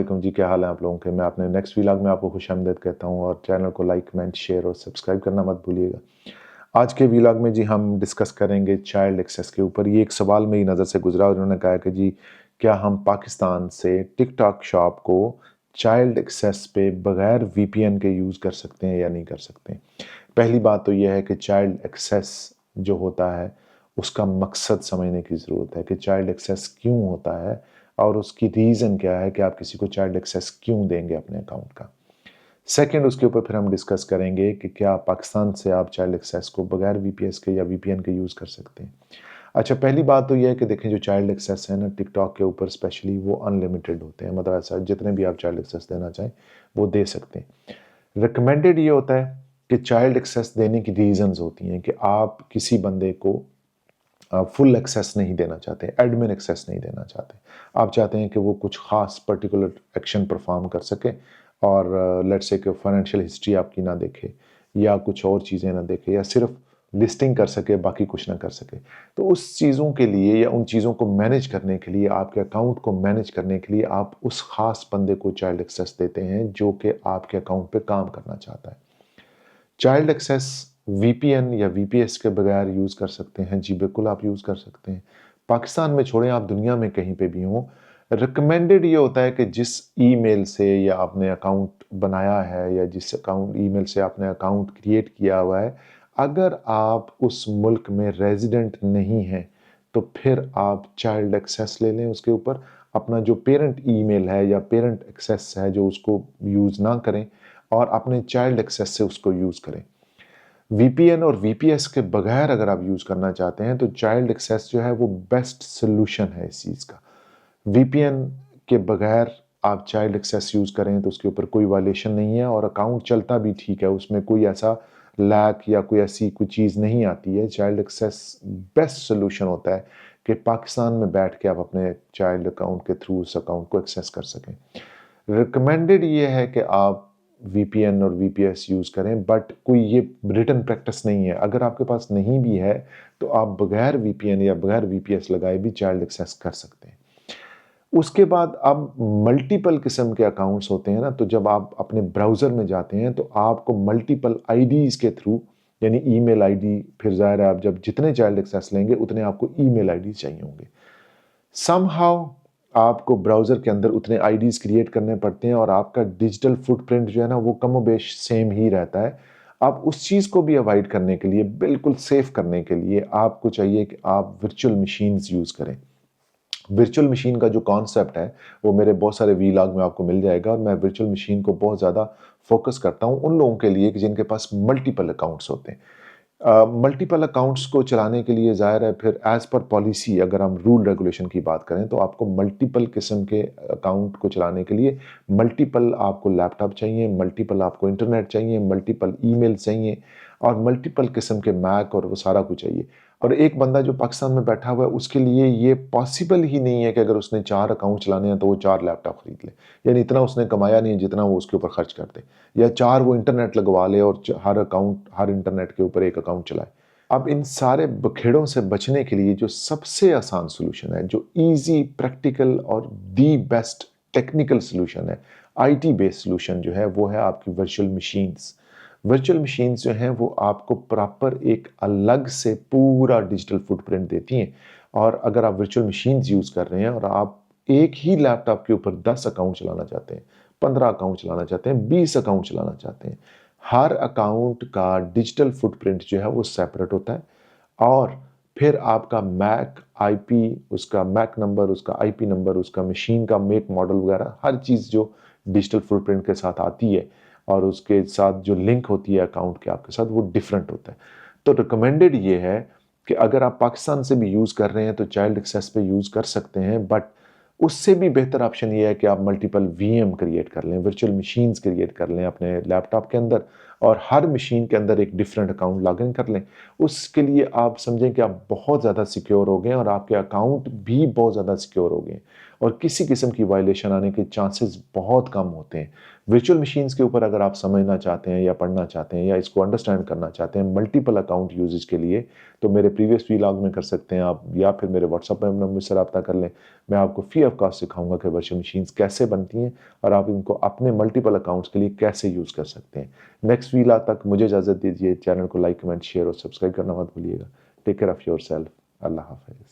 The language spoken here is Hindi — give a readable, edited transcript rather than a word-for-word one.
वालेकुम जी, क्या हाल है आप लोगों के। मैं अपने नेक्स्ट व्लॉग में आपको खुशामदीद कहता हूँ और चैनल को लाइक, कमेंट, शेयर और सब्सक्राइब करना मत भूलिएगा। आज के व्लॉग में जी हम डिस्कस करेंगे चाइल्ड एक्सेस के ऊपर। ये एक सवाल मेरी नज़र से गुजरा और उन्होंने कहा कि जी क्या हम पाकिस्तान से टिकटॉक शॉप को चाइल्ड एक्सेस पे बगैर वीपीएन के यूज़ कर सकते हैं या नहीं कर सकते। पहली बात तो यह है कि चाइल्ड एक्सेस जो होता है उसका मकसद समझने की ज़रूरत है कि चाइल्ड एक्सेस क्यों होता है और उसकी रीज़न क्या है कि आप किसी को चाइल्ड एक्सेस क्यों देंगे अपने अकाउंट का। सेकंड, उसके ऊपर फिर हम डिस्कस करेंगे कि क्या पाकिस्तान से आप चाइल्ड एक्सेस को बगैर वीपीएस के या वीपीएन के यूज़ कर सकते हैं। अच्छा, पहली बात तो यह है कि देखें जो चाइल्ड एक्सेस है ना टिकटॉक के ऊपर स्पेशली वो अनलिमिटेड होते हैं, मतलब ऐसा जितने भी आप चाइल्ड एक्सेस देना चाहें वो दे सकते हैं। रिकमेंडेड ये होता है कि चाइल्ड एक्सेस देने की रीज़न्स होती हैं कि आप किसी बंदे को फुल एक्सेस नहीं देना चाहते, एडमिन एक्सेस नहीं देना चाहते। आप चाहते हैं कि वो कुछ ख़ास पर्टिकुलर एक्शन परफॉर्म कर सके और लेट्स से कि फाइनेंशियल हिस्ट्री आपकी ना देखे या कुछ और चीज़ें ना देखे या सिर्फ लिस्टिंग कर सके, बाकी कुछ ना कर सके। तो उस चीज़ों के लिए या उन चीज़ों को मैनेज करने के लिए, आपके अकाउंट को मैनेज करने के लिए आप उस ख़ास बंदे को चाइल्ड एक्सेस देते हैं जो कि आपके अकाउंट पे काम करना चाहता है। चाइल्ड एक्सेस वीपीएन या वीपीएस के बगैर यूज़ कर सकते हैं। जी बिल्कुल आप यूज़ कर सकते हैं। पाकिस्तान में छोड़ें, आप दुनिया में कहीं पे भी हों, रिकमेंडेड ये होता है कि जिस ईमेल से या आपने अकाउंट बनाया है या जिस अकाउंट ईमेल से आपने अकाउंट क्रिएट किया हुआ है, अगर आप उस मुल्क में रेजिडेंट नहीं हैं तो फिर आप चाइल्ड एक्सेस ले लें उसके ऊपर। अपना जो पेरेंट ईमेल है या पेरेंट एक्सेस है जो उसको यूज़ ना करें और अपने चाइल्ड एक्सेस से उसको यूज़ करें। वीपीएन और वीपीएस के बगैर अगर आप यूज़ करना चाहते हैं तो चाइल्ड एक्सेस जो है वो बेस्ट सोल्यूशन है इस चीज़ का। वीपीएन के बगैर आप चाइल्ड एक्सेस यूज़ करें तो उसके ऊपर कोई वायलेशन नहीं है और अकाउंट चलता भी ठीक है, उसमें कोई ऐसा लैक या कोई ऐसी कोई चीज़ नहीं आती है। चाइल्ड एक्सेस बेस्ट सोल्यूशन होता है कि पाकिस्तान में बैठ के आप अपने चाइल्ड अकाउंट के थ्रू उस अकाउंट को एक्सेस कर सकें। रिकमेंडेड ये है कि आप वीपीएन और वीपीएस यूज़ करें, बट कोई ये रिटन प्रैक्टिस नहीं है। अगर आपके पास नहीं भी है तो आप बगैर वीपीएन या बगैर वीपीएस लगाए भी चाइल्ड एक्सेस कर सकते हैं। उसके बाद अब मल्टीपल किस्म के अकाउंट्स होते हैं ना, तो जब आप अपने ब्राउज़र में जाते हैं तो आपको मल्टीपल आईडीज़ के थ्रू, यानी ईमेल आईडी, फिर ज़ाहिर है आप जब जितने चाइल्ड एक्सेस लेंगे उतने आपको ईमेल आईडी चाहिए होंगे। समहाउ आपको ब्राउज़र के अंदर उतने आईडीज़ क्रिएट करने पड़ते हैं और आपका डिजिटल फुटप्रिंट जो है ना वो कमोबेश सेम ही रहता है। आप उस चीज़ को भी अवॉइड करने के लिए, बिल्कुल सेफ करने के लिए आपको चाहिए कि आप वर्चुअल मशीन्स यूज़ करें। वर्चुअल मशीन का जो कॉन्सेप्ट है वो मेरे बहुत सारे वीलॉग में आपको मिल जाएगा और मैं वर्चुअल मशीन को बहुत ज़्यादा फोकस करता हूँ उन लोगों के लिए कि जिनके पास मल्टीपल अकाउंट्स होते हैं। मल्टीपल अकाउंट्स को चलाने के लिए ज़ाहिर है फिर एज़ पर पॉलिसी अगर हम रूल रेगुलेशन की बात करें तो आपको मल्टीपल किस्म के अकाउंट को चलाने के लिए मल्टीपल आपको लैपटॉप चाहिए, मल्टीपल आपको इंटरनेट चाहिए, मल्टीपल ईमेल चाहिए और मल्टीपल किस्म के मैक और वो सारा कुछ चाहिए। और एक बंदा जो पाकिस्तान में बैठा हुआ है उसके लिए ये पॉसिबल ही नहीं है कि अगर उसने 4 अकाउंट चलाने हैं तो वो 4 लैपटॉप खरीद ले। यानी इतना उसने कमाया नहीं है जितना वो उसके ऊपर खर्च कर दे, या 4 वो इंटरनेट लगवा ले और हर अकाउंट, हर इंटरनेट के ऊपर एक अकाउंट चलाए। अब इन सारे बखेड़ों से बचने के लिए जो सबसे आसान सॉल्यूशन है, जो ईज़ी, प्रैक्टिकल और दी बेस्ट टेक्निकल सॉल्यूशन है, आईटी बेस्ड सॉल्यूशन जो है वो है आपकी वर्चुअल मशीन्स। वर्चुअल मशीन्स जो हैं वो आपको प्रॉपर एक अलग से पूरा डिजिटल फुटप्रिंट देती हैं। और अगर आप वर्चुअल मशीन्स यूज़ कर रहे हैं और आप एक ही लैपटॉप के ऊपर 10 अकाउंट चलाना चाहते हैं, 15 अकाउंट चलाना चाहते हैं, 20 अकाउंट चलाना चाहते हैं, हर अकाउंट का डिजिटल फुटप्रिंट जो है वो सेपरेट होता है। और फिर आपका मैक आईपी, उसका मैक नंबर, उसका आईपी नंबर, उसका मशीन का मेक मॉडल वगैरह हर चीज़ जो डिजिटल फुटप्रिंट के साथ आती है और उसके साथ जो लिंक होती है अकाउंट के आपके साथ, वो डिफरेंट होता है। तो रिकमेंडेड ये है कि अगर आप पाकिस्तान से भी यूज़ कर रहे हैं तो चाइल्ड एक्सेस पे यूज़ कर सकते हैं, बट उससे भी बेहतर ऑप्शन ये है कि आप मल्टीपल वीएम क्रिएट कर लें, वर्चुअल मशीन्स क्रिएट कर लें अपने लैपटॉप के अंदर और हर मशीन के अंदर एक डिफरेंट अकाउंट लॉगिन कर लें। उसके लिए आप समझें कि आप बहुत ज़्यादा सिक्योर हो गए और आपके अकाउंट भी बहुत ज़्यादा सिक्योर हो गए और किसी किस्म की वायलेशन आने के चांसेस बहुत कम होते हैं। वर्चुअल मशीन्स के ऊपर अगर आप समझना चाहते हैं या पढ़ना चाहते हैं या इसको अंडरस्टैंड करना चाहते हैं मल्टीपल अकाउंट यूजेज के लिए, तो मेरे प्रीवियस व्लॉग में कर सकते हैं आप, या फिर मेरे व्हाट्सएप में मुझसे रब्ता कर लें। मैं आपको फ्री ऑफ कॉस्ट सिखाऊंगा कि वर्चुअल मशीन्स कैसे बनती हैं और आप इनको अपने मल्टीपल अकाउंट्स के लिए कैसे यूज़ कर सकते हैं। नेक्स्ट व्लॉग तक मुझे इजाज़त दीजिए। चैनल को लाइक, कमेंट, शेयर और सब्सक्राइब करना मत भूलिएगा। Take care of yourself. अल्लाह हाफ़िज़।